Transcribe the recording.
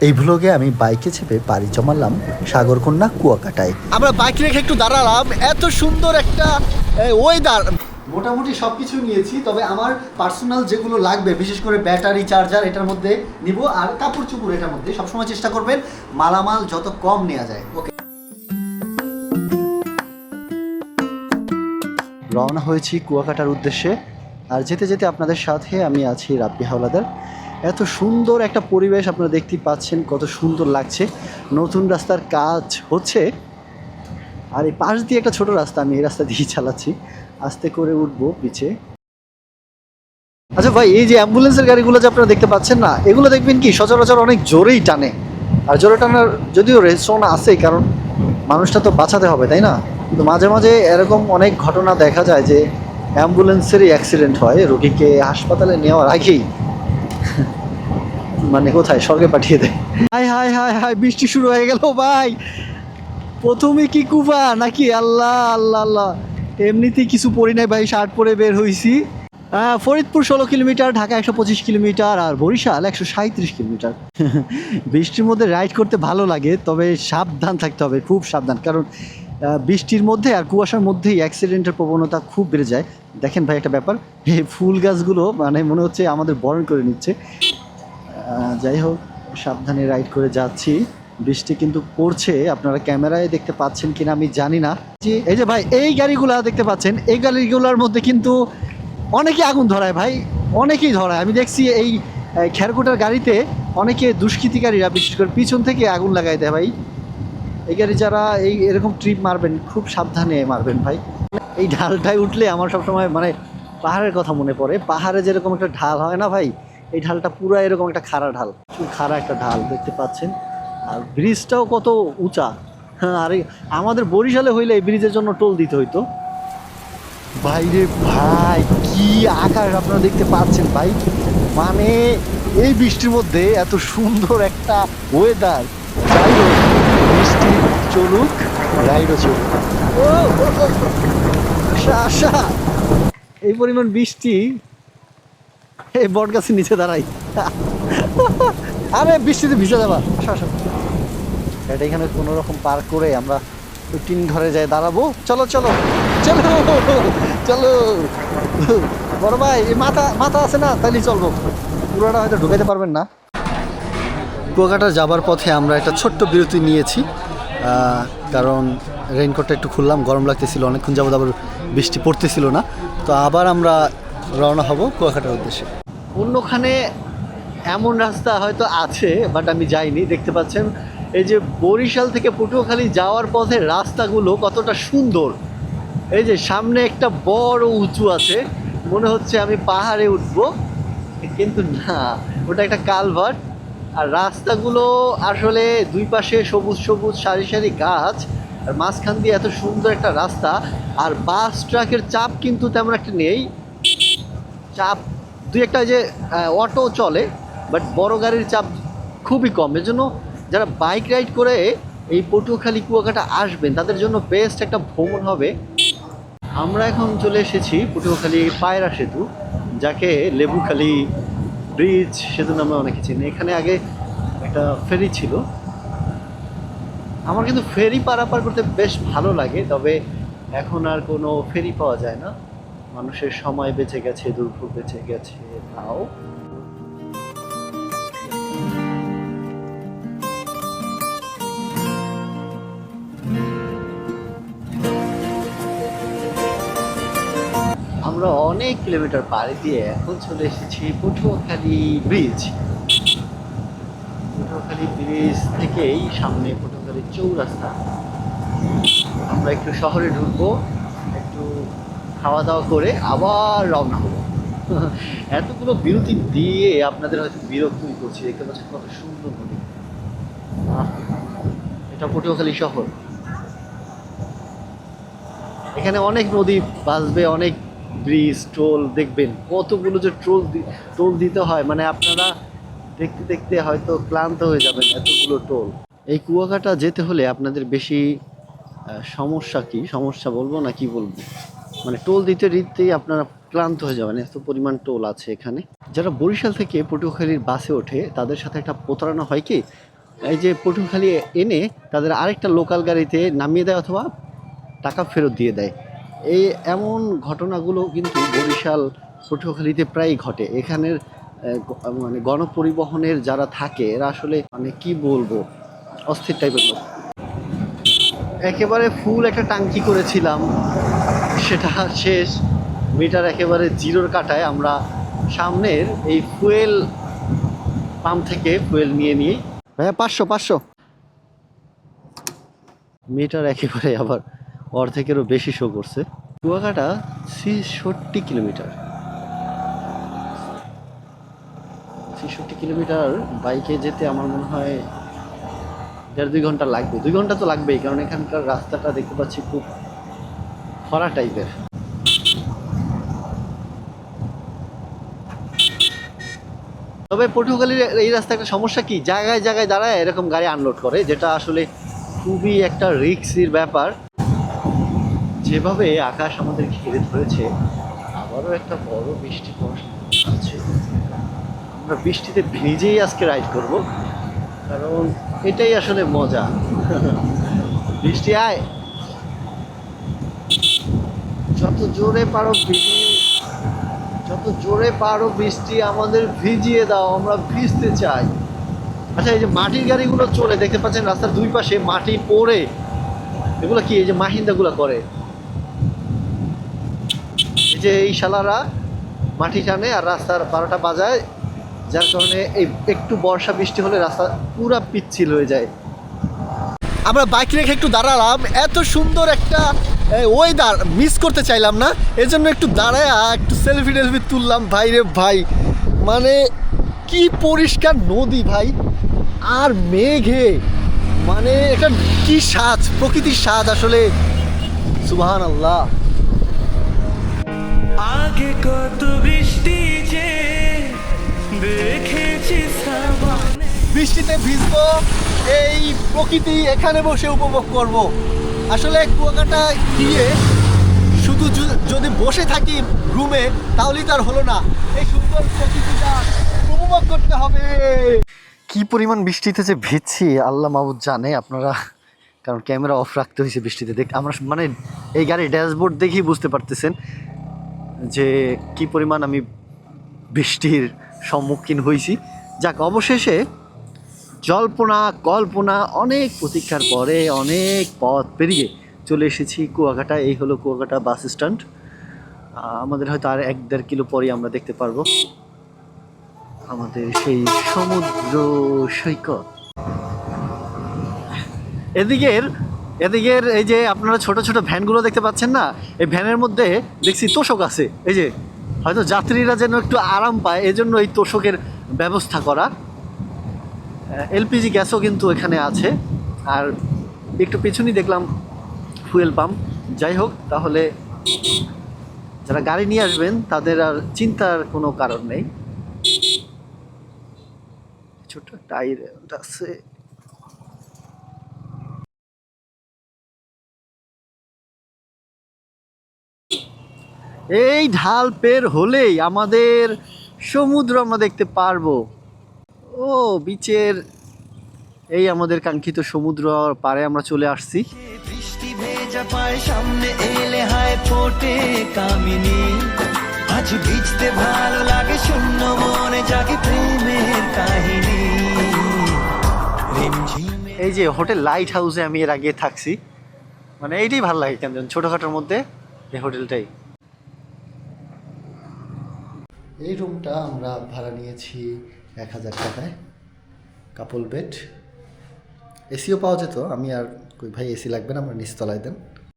এই ভ্লগে আমি বাইকে চেপে পাড়ি জমালাম সাগরকন্যা কুয়াকাটায়। আমরা বাইক রেখে একটু দাঁড়ালাম, এত সুন্দর একটা ওয়েদার। মোটামুটি সব কিছু নিয়েছি, তবে আমার পার্সোনাল যেগুলো লাগবে বিশেষ করে ব্যাটারি চার্জার এটার মধ্যে নিব, আর কাপড় চুপড় এটার মধ্যে। সবসময় চেষ্টা করবেন মালামাল যত কম নেওয়া যায়। ওকে, রওনা হয়েছি কুয়াকাটার উদ্দেশ্যে। আর যেতে যেতে আপনাদের সাথে আমি আছি রাব্বি হাওলাদার। এত সুন্দর একটা পরিবেশ আপনারা দেখতেই পাচ্ছেন, কত সুন্দর লাগছে। নতুন রাস্তার কাজ হচ্ছে, আর এই পাশ দিয়ে একটা ছোট রাস্তা, আমি এই রাস্তা দিয়ে চালাচ্ছি। আস্তে করে উঠবো পিছে। আচ্ছা ভাই, এই যে অ্যাম্বুলেন্সের গাড়িগুলো যে আপনারা দেখতে পাচ্ছেন না, এগুলো দেখবেন কি সচরাচর অনেক জোরেই টানে। আর জোরে টানার যদিও রেস্ট্রন আছে, কারণ মানুষটা তো বাঁচাতে হবে, তাই না? কিন্তু মাঝে মাঝে এরকম অনেক ঘটনা দেখা যায় যে অ্যাম্বুলেন্সেরই অ্যাক্সিডেন্ট হয়, রোগীকে হাসপাতালে নেওয়ার আগেই মানে কোথায় স্বর্গে পাঠিয়ে দেয়। হাই হাই হাই হাই, বৃষ্টি শুরু হয়ে গেল ভাই। প্রথমে কি কুবা নাকি? আল্লাহ আল্লাহ আল্লাহ, এমনিতেই কিছু পড়ি নাই ভাই, শার্ট পরে বের হয়েছি। ফরিদপুর 16 কিলোমিটার, ঢাকা 125 কিলোমিটার, আর বরিশাল 137 কিলোমিটার। বৃষ্টির মধ্যে রাইড করতে ভালো লাগে, তবে সাবধান থাকতে হবে, খুব সাবধান। কারণ বৃষ্টির মধ্যে আর কুয়াশার মধ্যেই অ্যাক্সিডেন্টের প্রবণতা খুব বেড়ে যায়। দেখেন ভাই একটা ব্যাপার, এই ফুল গাছগুলো মানে মনে হচ্ছে আমাদের বরণ করে নিচ্ছে। যাই হোক, সাবধানে রাইড করে যাচ্ছি। বৃষ্টি কিন্তু পড়ছে, আপনারা ক্যামেরায় দেখতে পাচ্ছেন কিনা আমি জানি না। এই যে ভাই, এই গাড়িগুলো দেখতে পাচ্ছেন, এই গাড়িগুলোর মধ্যে কিন্তু অনেকে আগুন ধরায় ভাই, অনেকেই ধরায়। আমি দেখছি এই খেরকুটার গাড়িতে অনেকে দুষ্কৃতিকারীরা বিশেষ করে পিছন থেকে আগুন লাগাই দেয় ভাই। এই গাড়ি যারা এরকম ট্রিপ মারবেন, খুব সাবধানে মারবেন ভাই। এই ঢালটায় উঠলে আমার সবসময় মানে পাহাড়ের কথা মনে পড়ে। পাহাড়ে যেরকম একটা ঢাল হয় না ভাই, এই ঢালটা পুরো এরকম একটা খাড়া ঢাল, খাড়া একটা ঢাল দেখতে পাচ্ছেন। আর ব্রিজটাও কত উঁচা। হ্যাঁ, আর আমাদের বরিশালে হইলে এই ব্রিজের জন্য টোল দিতে হইতো। বাইরে ভাই কি আকাশ আপনারা দেখতে পাচ্ছেন ভাই, মানে এই বৃষ্টির মধ্যে এত সুন্দর একটা ওয়েদার। যাই হোক, বৃষ্টি চলুক, রাইডও চলুক। ও আশা আশা, এই পরিমাণ বৃষ্টি, এই বট গাছের নিচে দাঁড়াই। আরে বৃষ্টিতে ভিজে যাবা। আসা আসা, এটা এখানে কোনো রকম পার করে আমরা টিন ঘরে যাই দাঁড়াবো। চলো চলো চলো চলো, বড় ভাই এই মাথা মাথা আছে না, তাইলে চলবো। পুরোটা হয়তো ঢুকাইতে পারবেন না। কুয়াকাটা যাবার পথে আমরা একটা ছোট্ট বিরতি নিয়েছি, কারণ রেইনকোটটা একটু খুললাম, গরম লাগতেছিল অনেকক্ষণ যাবত, আবার বৃষ্টি পড়তেছিল না। তো আবার আমরা রওনা হব কুয়াকাটার উদ্দেশ্যে। অন্যখানে এমন রাস্তা হয়তো আছে, বাট আমি যাইনি। দেখতে পাচ্ছেন এই যে বরিশাল থেকে পটুয়াখালী যাওয়ার পথে রাস্তাগুলো কতটা সুন্দর। এই যে সামনে একটা বড় উঁচু আছে, মনে হচ্ছে আমি পাহাড়ে উঠবো, কিন্তু না, ওটা একটা কালভার্ট। আর রাস্তাগুলো আসলে দুই পাশে সবুজ সবুজ সারি সারি গাছ, আর মাঝখান দিয়ে এত সুন্দর একটা রাস্তা। আর বাস ট্রাকের চাপ কিন্তু তেমন একটা নেই, চাপ দুই একটা যে অটো চলে, বাট বড় গাড়ির চাপ খুবই কম। এর জন্য যারা বাইক রাইড করে এই পটুয়াখালী কুয়াকাটা আসবেন, তাদের জন্য বেস্ট একটা ভ্রমণ হবে। আমরা এখন চলে এসেছি পটুয়াখালী পায়রা সেতু, যাকে লেবুখালী ব্রিজ সেতু নামে অনেকে চিনি। এখানে আগে একটা ফেরি ছিল। আমার কিন্তু ফেরি পারাপার করতে বেশ ভালো লাগে, তবে এখন আর কোনো ফেরি পাওয়া যায় না। মানুষের সময় বেঁচে গেছে, দুর্ভোগ বেঁচে গেছে, তাও আমরা অনেক কিলোমিটার পাড়ি দিয়ে এখন চলে এসেছি পটুয়াখালী ব্রিজ। পটুয়াখালী ব্রিজ থেকেই সামনে পটুয়াখালী চৌরাস্তা। আমরা একটু শহরে ঢুকবো, একটু খাওয়া দাওয়া করে আবার রওনা হবো। এতগুলো বিরতি দিয়ে আপনাদের হয়তো বিরক্তই করছি। দেখতে পাচ্ছেন কত সুন্দর নদী। এটা পটুয়াখালী শহর। এখানে অনেক নদী বাসবে, অনেক ব্রিজ, টোল দেখবেন কতগুলো যে টোল দিতে হয়, মানে আপনারা দেখতে দেখতে হয়তো ক্লান্ত হয়ে যাবেন, এতগুলো টোল। এই কুয়াকাটা যেতে হলে আপনাদের বেশি সমস্যা কি, সমস্যা বলবো না কি বলবো, মানে টোল দিতে দিতেই আপনারা ক্লান্ত হয়ে যাবেন, এত পরিমাণ টোল আছে এখানে। যারা বরিশাল থেকে পটুয়াখালীর বাসে ওঠে তাদের সাথে একটা প্রতারণা হয় কি, এই যে পটুয়াখালী এনে তাদের আরেকটা লোকাল গাড়িতে নামিয়ে দেয় অথবা টাকা ফেরত দিয়ে দেয়। এই এমন ঘটনাগুলো কিন্তু বরিশাল পটুয়াখালীতে প্রায়ই ঘটে। এখানের মানে গণপরিবহনের যারা থাকে এরা আসলে মানে কি বলবো, অস্থির টাইপের লোক। একেবারে ফুল একটা টাঙ্কি করেছিলাম, সেটা শেষ। মিটার একেবারে জিরোর কাটায়। আমরা সামনের এই ফুয়েল পাম্প থেকে ফুয়েল নিয়ে নিই। ভাইয়া 500 মিটার একেবারে আবার অর্ধেকেরও বেশি শো করছে। কুয়াকাটা 63 কিলোমিটার, 63 কিলোমিটার বাইকে যেতে আমার মনে হয় 1.5-2 ঘন্টা লাগবে। 2 ঘন্টা তো লাগবেই, কারণ এখানকার রাস্তাটা দেখতে পাচ্ছি খুব খরা টাইপের। তবে পটুয়াখালীর এই রাস্তায় একটা সমস্যা কি, জায়গায় জায়গায় দাঁড়ায় এরকম গাড়ি আনলোড করে, যেটা আসলে খুবই একটা রিস্কের ব্যাপার। যেভাবে আকাশ আমাদের ঘিরে ধরেছে, আবারও একটা বড় বৃষ্টি আছে। আমরা বৃষ্টিতে ভিজেই আজকে রাইড করব, কারণ এটাই আসলে মজা। বৃষ্টি আয়, যত জোরে পারো যত জোরে পারো বৃষ্টি আমাদের ভিজিয়ে দাও, আমরা ভিজতে চাই। আচ্ছা, এই যে মাটির গাড়িগুলো চলে দেখতে পাচ্ছেন রাস্তার দুই পাশে মাটি পড়ে, এগুলো কি এই যে মাহিন্দাগুলো করে, এই যে এই শালারা মাটি টানে আর রাস্তার 12টা বাজায়, যার কারণে এই একটু বর্ষা বৃষ্টি হলে রাস্তা পুরা পিচ্ছিল হয়ে যায়। আমরা বাইক রেখে একটু দাঁড়ালাম, এত সুন্দর একটা ওয়েদার মিস করতে চাইলাম না, এজন্য একটু দাঁড়ায় একটু সেলফি টেলফি তুললাম। ভাই রে ভাই, মানে কি পরিষ্কার নদী ভাই, আর মেঘে মানে এটা কি স্বাদ, প্রকৃতির স্বাদ আসলে, সুবহানাল্লাহ। আগে কত বৃষ্টি যে দেখেছি, বৃষ্টিতে ভিজবো, এই প্রকৃতি এখানে বসে উপভোগ করব। আসলে কুয়াকাটা গিয়ে শুধু যদি বসে থাকি রুমে তাহলেই তো আর হলো না, এই সুন্দর প্রকৃতিটা উপভোগ করতে হবে। কি পরিমাণ বৃষ্টিতে যে ভিজছি আল্লাহ মাহবুদ জানে, আপনারা, কারণ ক্যামেরা অফ রাখতে হয়েছে বৃষ্টিতে। আমরা মানে এই গাড়ির ড্যাশবোর্ড দেখেই বুঝতে পারতেছেন যে কি পরিমাণ আমি বৃষ্টির সম্মুখীন হয়েছি। যাক, অবশেষে জল্পনা কল্পনা অনেক প্রতীক্ষার পরে অনেক পথ পেরিয়ে চলে এসেছি কুয়াকাটা। এই হলো কুয়াকাটা বাস স্ট্যান্ড। আমাদের হয়তো আর 1-1.5 কিলো পরেই আমরা দেখতে পারবো আমাদের সেই সমুদ্র সৈকত। এদিকের এই যে আপনারা ছোট ছোট ভ্যানগুলো দেখতে পাচ্ছেন না, এই ভ্যানের মধ্যে দেখছি তোষক আছে। এই যে হয়তো যাত্রীরা যেন একটু আরাম পায় এজন্য এই তোষকের ব্যবস্থা করা। এলপিজি গ্যাসও কিন্তু এখানে আছে, আর একটু পেছনেই দেখলাম ফুয়েল পাম্প। যাই হোক, তাহলে যারা গাড়ি নিয়ে আসবেন তাদের আর চিন্তার কোনো কারণ নেই। ছোট টায়ার আছে। এই ঢাল পের হলেই আমাদের সমুদ্র আমরা দেখতে পারবো। ও বিচের এই আমাদের কাঙ্ক্ষিত সমুদ্র পাড়ে আমরা চলে আসছি। বৃষ্টি ভেজা পায় সামনে এলে হায় ফোটে কামিনী, আজ ভিজতে ভালো লাগে, শূন্য মনে জাগে প্রেমের কাহিনী। এই যে হোটেল লাইট হাউসে আমি এর আগে থাকছি, মানে এইটাই ভালো লাগে কেন, ছোটখাটোর মধ্যে এই হোটেলটাই। এই রুমটা আমরা ভাড়া নিয়েছি 1000 টাকায়, কাপল বেড। এসিও পাওয়া যেত, আমি আর কই ভাই এসি লাগবে না, আমরা নিচতলায় দেন।